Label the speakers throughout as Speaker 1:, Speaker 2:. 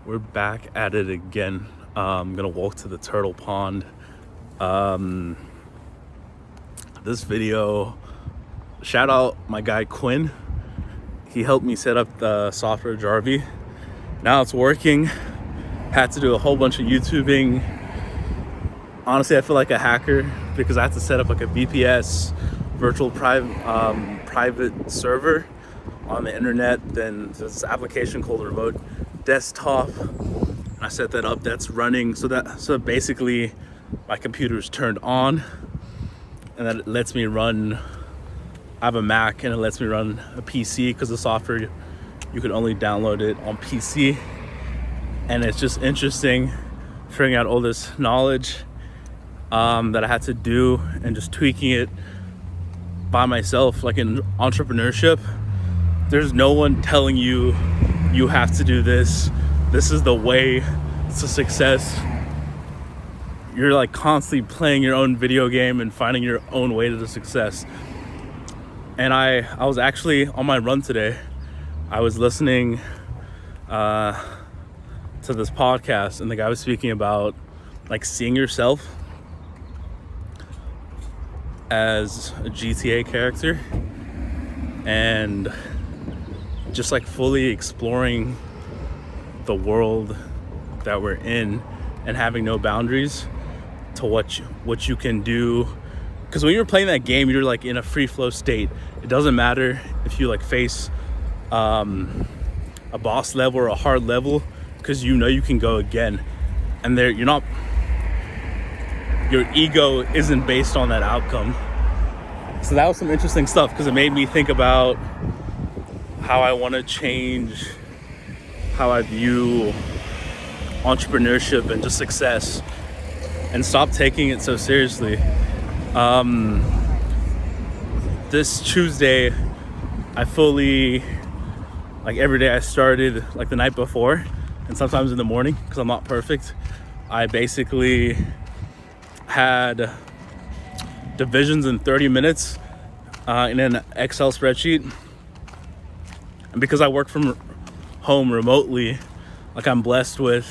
Speaker 1: We're back at it again. I'm gonna walk to the turtle pond. This video, shout out my guy Quinn. He helped me set up the software Jarvie. Now it's working. Had to do a whole bunch of YouTubing. Honestly, I feel like a hacker because I have to set up like a VPS, virtual private server on the internet. Then there's this application called Remote Desktop. I set that up. That's running. So basically, my computer is turned on, and that lets me run. I have a Mac, and it lets me run a PC because the software you can only download it on PC. And it's just interesting figuring out all this knowledge that I had to do and just tweaking it by myself. Like in entrepreneurship, there's no one telling you you have to do this. This is the way to success. You're like constantly playing your own video game and finding your own way to the success. And I was actually on my run today. I was listening to this podcast, and the guy was speaking about like seeing yourself as a GTA character and just like fully exploring the world that we're in and having no boundaries to what you can do. Because when you're playing that game, you're like in a free flow state. It doesn't matter if you like face a boss level or a hard level, because you know you can go again, and your ego isn't based on that outcome. So that was some interesting stuff because it made me think about how I want to change how I view entrepreneurship and just success and stop taking it so seriously. This Tuesday, I fully, like every day I started like the night before and sometimes in the morning because I'm not perfect. I basically had divisions in 30 minutes in an Excel spreadsheet. And because I work from home remotely, like I'm blessed with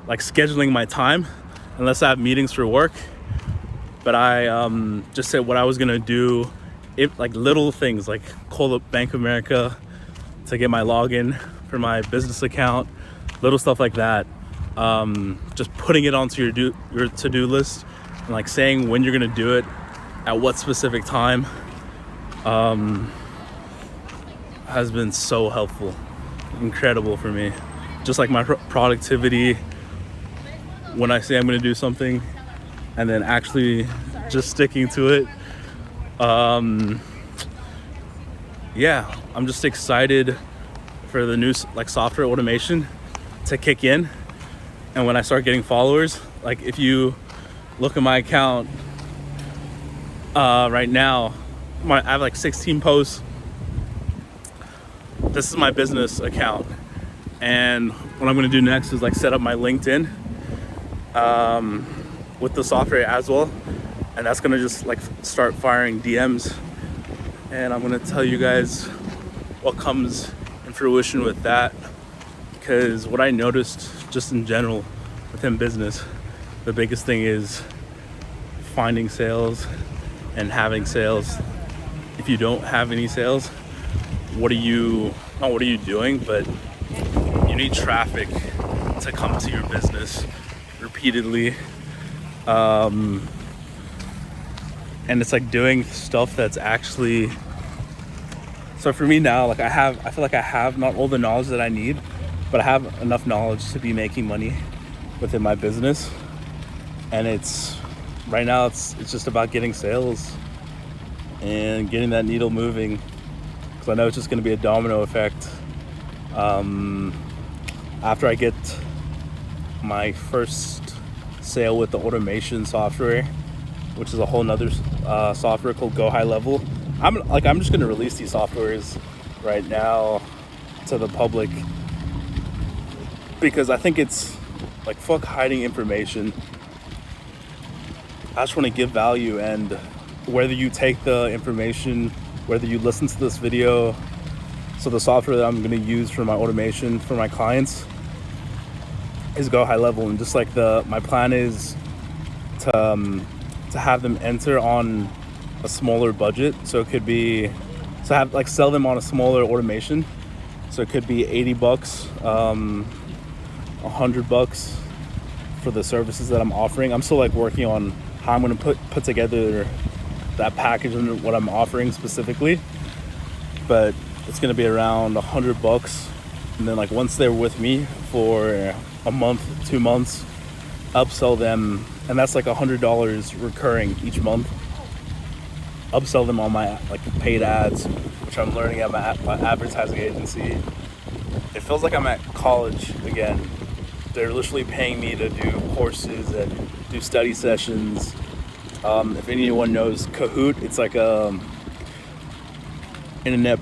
Speaker 1: like scheduling my time unless I have meetings for work. But I just said what I was gonna do, if like little things like call up Bank of America to get my login for my business account, little stuff like that. Just putting it onto your to-do list and like saying when you're gonna do it at what specific time has been so helpful, incredible for me. Just like my productivity when I say I'm gonna do something and then actually just sticking to it. Yeah, I'm just excited for the new like software automation to kick in. And when I start getting followers, like if you look at my account right now, I have like 16 posts. This is my business account. And what I'm gonna do next is like set up my LinkedIn with the software as well. And that's gonna just like start firing DMs. And I'm gonna tell you guys what comes in fruition with that. Because what I noticed just in general within business, the biggest thing is finding sales and having sales. If you don't have any sales, what are you doing, but you need traffic to come to your business repeatedly. And it's like doing stuff that's actually, so for me now, like I feel like I have not all the knowledge that I need, but I have enough knowledge to be making money within my business. And right now it's just about getting sales and getting that needle moving, because I know it's just going to be a domino effect. After I get my first sale with the automation software, which is a whole nother software called Go High Level. I'm just going to release these softwares right now to the public, because I think it's like, fuck hiding information. I just want to give value, and whether you take the information, whether you listen to this video, So the software that I'm going to use for my automation for my clients is Go High Level, and just like my plan is to have them enter on a smaller budget. So it could be sell them on a smaller automation. So it could be $80, $100 for the services that I'm offering. I'm still like working on how I'm going to put together that package and what I'm offering specifically, but it's going to be around $100. And then like once they're with me for a month, 2 months, upsell them, and that's like $100 recurring each month. Upsell them on my like paid ads, which I'm learning at my advertising agency. It feels like I'm at college again. They're literally paying me to do courses and do study sessions. If anyone knows Kahoot, it's like a internet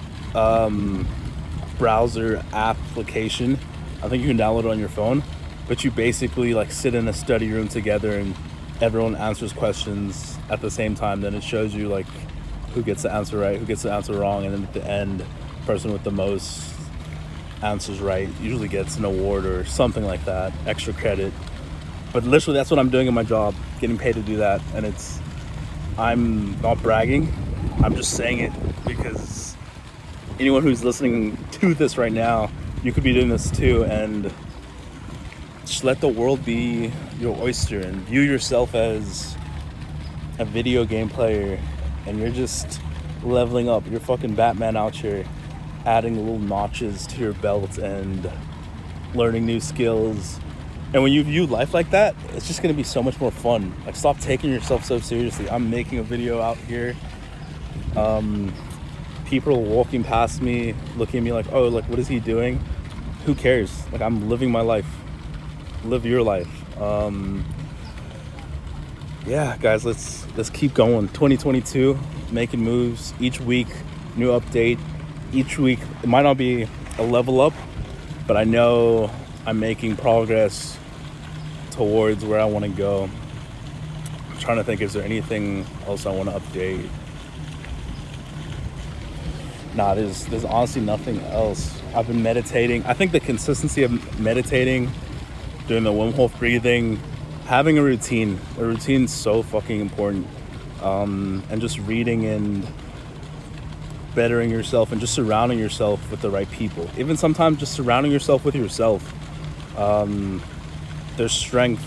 Speaker 1: browser application. I think you can download it on your phone, but you basically like sit in a study room together and everyone answers questions at the same time. Then it shows you like who gets the answer right, who gets the answer wrong, and then at the end, the person with the most answers right usually gets an award or something like that, extra credit. But literally that's what I'm doing in my job, getting paid to do that. And I'm not bragging, I'm just saying it because anyone who's listening to this right now, you could be doing this too. And just let the world be your oyster and view yourself as a video game player, and you're just leveling up. You're fucking Batman out here, adding little notches to your belt and learning new skills. And when you view life like that, it's just going to be so much more fun. Like, stop taking yourself so seriously. I'm making a video out here. People are walking past me, looking at me like, oh, like, what is he doing? Who cares? Like, I'm living my life. Live your life. Yeah, guys, let's keep going. 2022, making moves each week, new update. Each week, it might not be a level up, but I know I'm making progress towards where I want to go. I'm trying to think, is there anything else I want to update? Nah, there's honestly nothing else. I've been meditating. I think the consistency of meditating, doing the Wim Hof breathing, having a routine's so fucking important. And just reading and bettering yourself and just surrounding yourself with the right people. Even sometimes just surrounding yourself with yourself. There's strength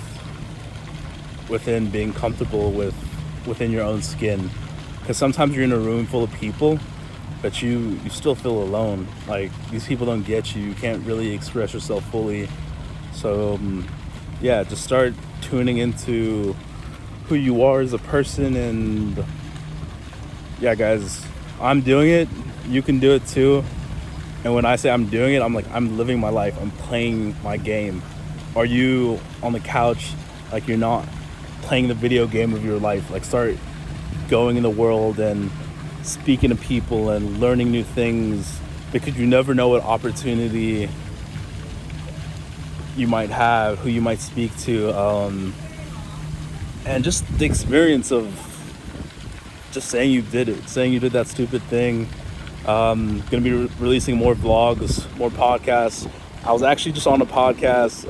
Speaker 1: within being comfortable within your own skin. Because sometimes you're in a room full of people, but you still feel alone. Like, these people don't get you. You can't really express yourself fully. So, yeah, just start tuning into who you are as a person. And yeah, guys, I'm doing it. You can do it too. And when I say I'm doing it, I'm like, I'm living my life. I'm playing my game. Are you on the couch like you're not playing the video game of your life? Like, start going in the world and speaking to people and learning new things, because you never know what opportunity you might have, who you might speak to, and just the experience of just saying you did that stupid thing. Gonna be releasing more vlogs, more podcasts. I was actually just on a podcast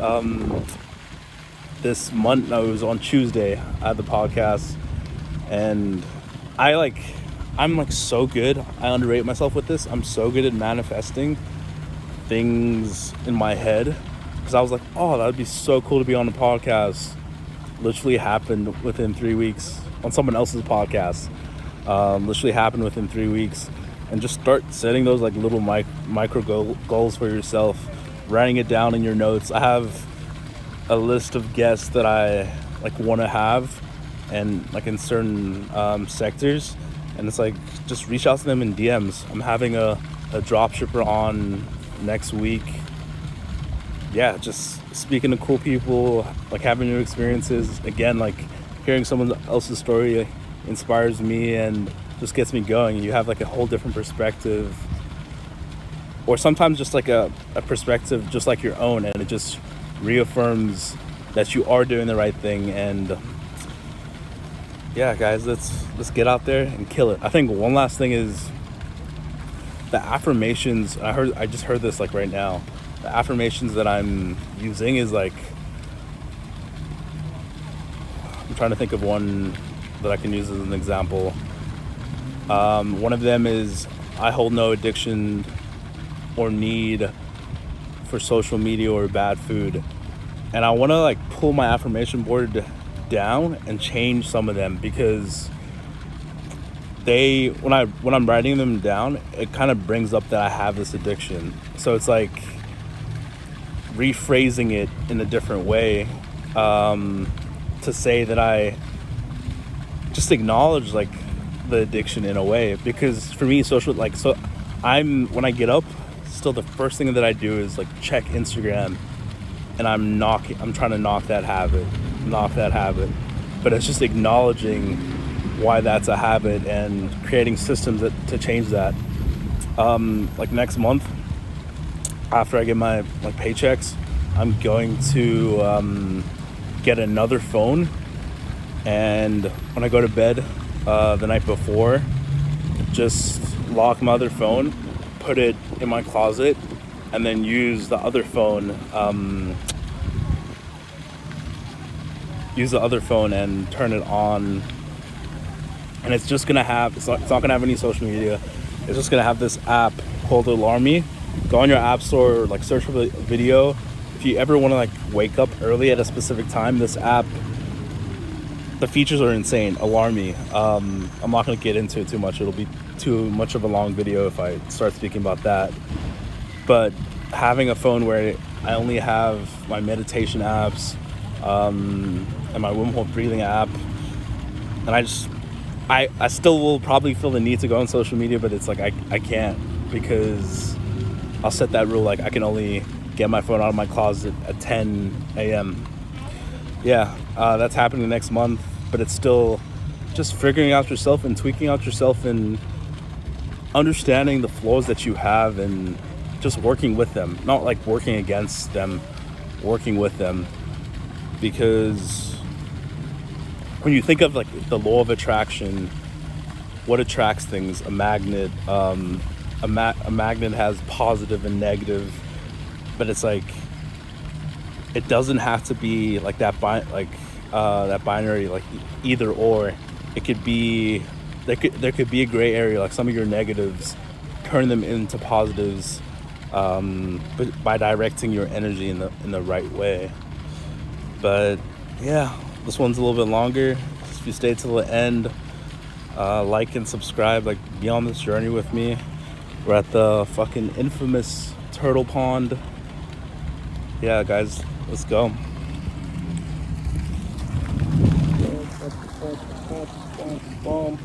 Speaker 1: this month. No, it was on Tuesday. I had the podcast, and I'm like so good. I underrate myself with this. I'm so good at manifesting things in my head, because I was like, oh, that would be so cool to be on a podcast. Literally happened within 3 weeks on someone else's podcast. Literally happened within 3 weeks. And just start setting those like little micro goals for yourself, writing it down in your notes. I have a list of guests that I like want to have, and like in certain sectors, and it's like, just reach out to them in DMs. I'm having a dropshipper on next week. Yeah, just speaking to cool people, like having new experiences. Again, like hearing someone else's story inspires me and just gets me going. You have like a whole different perspective, or sometimes just like a perspective just like your own, and it just reaffirms that you are doing the right thing. And yeah, guys, let's get out there and kill it. I think one last thing is the affirmations, I just heard this like right now. The affirmations that I'm using is like, I'm trying to think of one that I can use as an example. One of them is, I hold no addiction or need for social media or bad food. And I want to like pull my affirmation board down and change some of them, because when I'm writing them down, it kind of brings up that I have this addiction. So it's like rephrasing it in a different way, to say that I just acknowledge like the addiction in a way. Because for me, when I get up, still the first thing that I do is like check Instagram, and I'm trying to knock that habit. But it's just acknowledging why that's a habit and creating systems to change that. Like next month, after I get my like paychecks, I'm going to get another phone, and when I go to bed the night before, just lock my other phone, put it in my closet, and then use the other phone and turn it on. And it's just gonna have, it's not gonna have any social media. It's just gonna have this app called Alarm Me. Go on your app store, like search for the video. If you ever want to like wake up early at a specific time, this app, the features are insane. Alarm Me. I'm not gonna get into it too much. It'll be too much of a long video if I start speaking about that. But having a phone where I only have my meditation apps, and my Wim Hof breathing app, and I still will probably feel the need to go on social media, but it's like I can't, because I'll set that rule, like I can only get my phone out of my closet at 10 a.m. Yeah, that's happening next month, but it's still just figuring out yourself and tweaking out yourself and understanding the flaws that you have and just working with them, not like working against them, working with them. Because when you think of like the law of attraction, what attracts things? A magnet. A magnet has positive and negative, but it's like, it doesn't have to be like that that binary, like either or. It could be, there could be a gray area, like some of your negatives, turn them into positives, but by directing your energy in the right way. But yeah, this one's a little bit longer. If you stay till the end, like and subscribe, like be on this journey with me. We're at the fucking infamous turtle pond. Yeah, guys, let's go. Boom.